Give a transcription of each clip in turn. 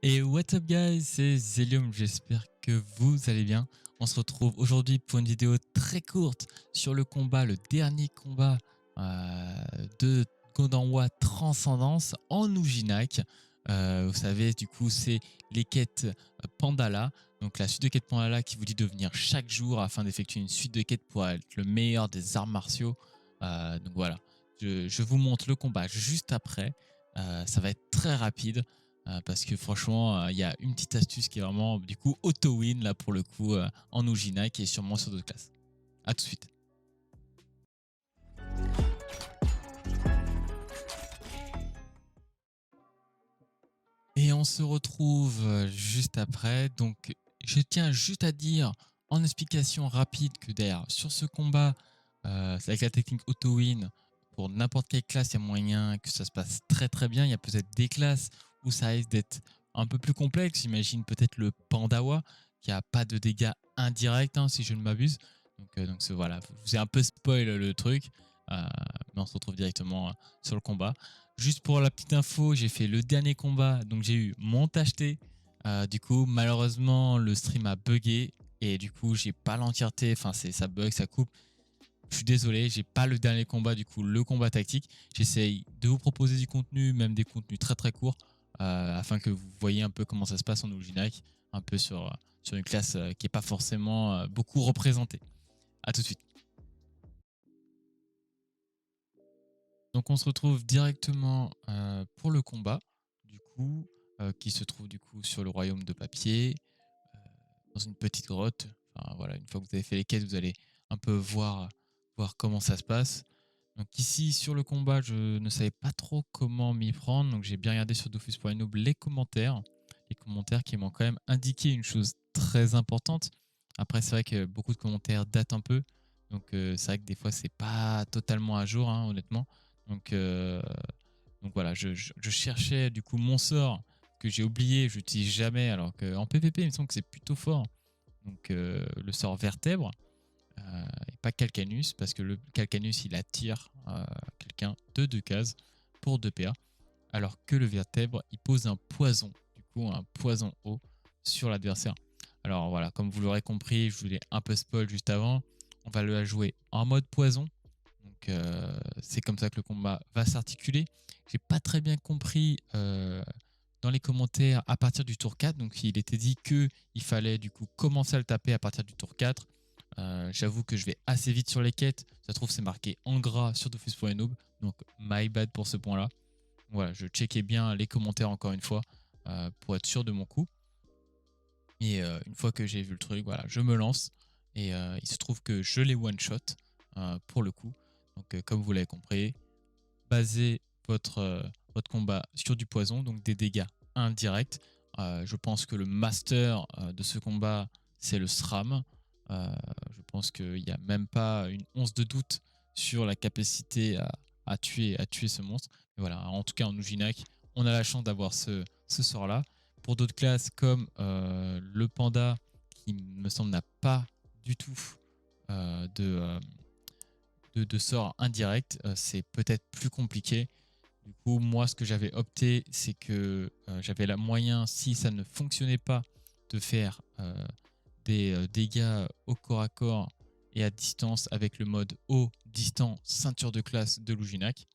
Et what's up guys, c'est Zelium, j'espère que vous allez bien. On se retrouve aujourd'hui pour une vidéo très courte sur le combat, le dernier combat de Gondanwa Transcendance en Nujinak. Vous savez, du coup, c'est les quêtes Pandala. Donc la suite de quêtes Pandala qui vous dit de venir chaque jour afin d'effectuer une suite de quêtes pour être le meilleur des arts martiaux. Donc voilà, je vous montre le combat juste après. Ça va être très rapide. Parce que franchement, il y a une petite astuce qui est vraiment du coup auto-win là pour le coup en Ujina qui est sûrement sur d'autres classes. A tout de suite. Et on se retrouve juste après. Donc je tiens juste à dire en explication rapide que d'ailleurs sur ce combat, avec la technique auto-win, pour n'importe quelle classe, il y a moyen que ça se passe très très bien. Il y a peut-être des classes où ça risque d'être un peu plus complexe. J'imagine peut-être le Pandawa qui a pas de dégâts indirects si je ne m'abuse. Donc voilà, je vous ai un peu spoil le truc. Mais on se retrouve directement sur le combat. Juste pour la petite info, j'ai fait le dernier combat, donc j'ai eu mon THT. Du coup, malheureusement, le stream a bugué et du coup, j'ai pas l'entièreté. Enfin, ça bug, ça coupe. Je suis désolé, j'ai pas le dernier combat, du coup, le combat tactique. J'essaye de vous proposer du contenu, même des contenus très très courts, afin que vous voyez un peu comment ça se passe en Ujinac, un peu sur une classe qui est pas forcément beaucoup représentée. A tout de suite. Donc on se retrouve directement pour le combat, du coup, qui se trouve du coup sur le royaume de papier, dans une petite grotte. Enfin voilà, une fois que vous avez fait les quêtes, vous allez un peu voir comment ça se passe. Donc ici sur le combat, je ne savais pas trop comment m'y prendre, donc j'ai bien regardé sur Dofus.noob les commentaires qui m'ont quand même indiqué une chose très importante. Après c'est vrai que beaucoup de commentaires datent un peu, donc c'est vrai que des fois c'est pas totalement à jour, honnêtement. Donc voilà, je cherchais du coup mon sort que j'ai oublié, je l'utilise jamais, alors qu'en PvP il me semble que c'est plutôt fort. Donc le sort vertèbre et pas calcanus, parce que le calcanus il attire quelqu'un de 2 cases pour 2 PA, alors que le vertèbre il pose un poison, du coup un poison haut sur l'adversaire. Alors voilà, comme vous l'aurez compris, je vous l'ai un peu spoil juste avant, on va le jouer en mode poison. Donc c'est comme ça que le combat va s'articuler. J'ai pas très bien compris dans les commentaires à partir du tour 4. Donc il était dit qu'il fallait du coup commencer à le taper à partir du tour 4. J'avoue que je vais assez vite sur les quêtes. Ça se trouve c'est marqué en gras sur Dofus.noob. Donc my bad pour ce point là. Voilà, je checkais bien les commentaires encore une fois pour être sûr de mon coup. Et une fois que j'ai vu le truc, voilà, je me lance. Et il se trouve que je l'ai one shot pour le coup. Donc comme vous l'avez compris, basez votre combat sur du poison, donc des dégâts indirects. Je pense que le master de ce combat, c'est le SRAM. Je pense qu'il n'y a même pas une once de doute sur la capacité à tuer ce monstre. Mais voilà, en tout cas en Ujinac, on a la chance d'avoir ce sort-là. Pour d'autres classes comme le panda, qui me semble n'a pas du tout de sort indirect, c'est peut-être plus compliqué. Du coup, moi, ce que j'avais opté, c'est que j'avais la moyen, si ça ne fonctionnait pas, de faire des dégâts au corps à corps et à distance avec le mode haut, distant, ceinture de classe de Luginac.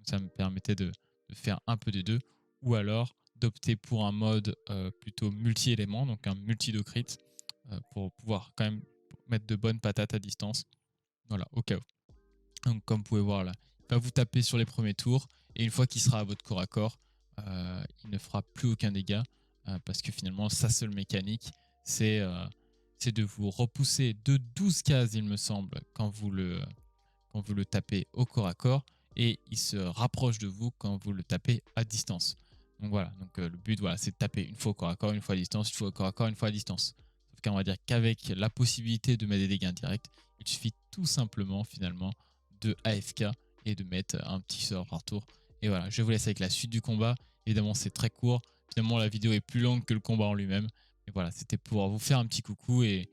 Ça me permettait de faire un peu des deux. Ou alors d'opter pour un mode plutôt multi-éléments, donc un multi-do-crit, pour pouvoir quand même mettre de bonnes patates à distance. Voilà, au cas où. Donc comme vous pouvez voir là, il va vous taper sur les premiers tours et une fois qu'il sera à votre corps à corps, il ne fera plus aucun dégât parce que finalement sa seule mécanique c'est de vous repousser de 12 cases il me semble quand vous le tapez au corps à corps et il se rapproche de vous quand vous le tapez à distance. Donc voilà, donc le but voilà, c'est de taper une fois au corps à corps, une fois à distance, une fois au corps à corps, une fois à distance. Sauf qu'on va dire qu'avec la possibilité de mettre des dégâts indirects, il suffit tout simplement finalement de AFK et de mettre un petit sort par tour. Et voilà, je vous laisse avec la suite du combat. Évidemment, c'est très court. Finalement, la vidéo est plus longue que le combat en lui-même. Et voilà, c'était pour vous faire un petit coucou et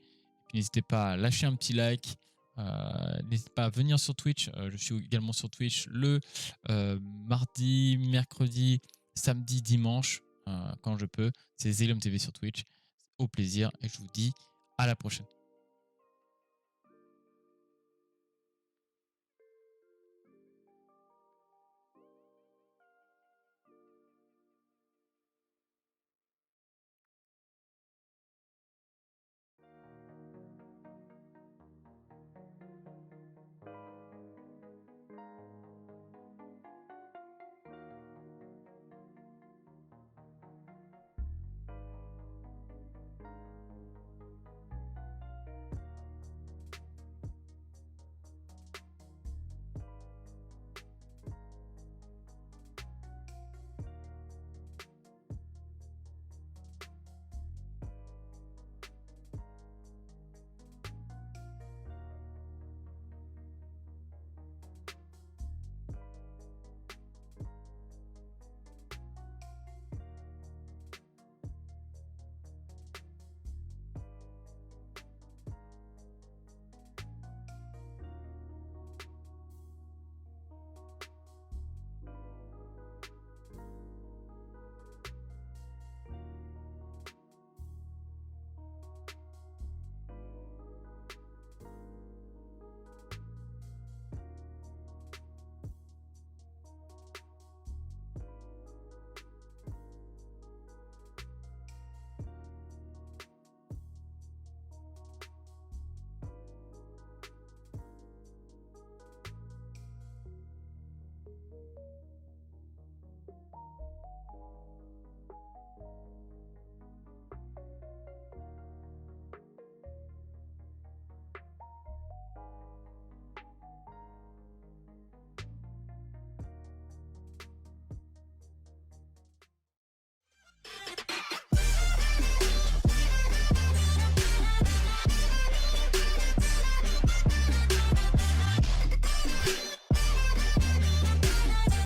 n'hésitez pas à lâcher un petit like. N'hésitez pas à venir sur Twitch. Je suis également sur Twitch le mardi, mercredi, samedi, dimanche. quand je peux. C'est Zelium TV sur Twitch. Au plaisir et je vous dis à la prochaine.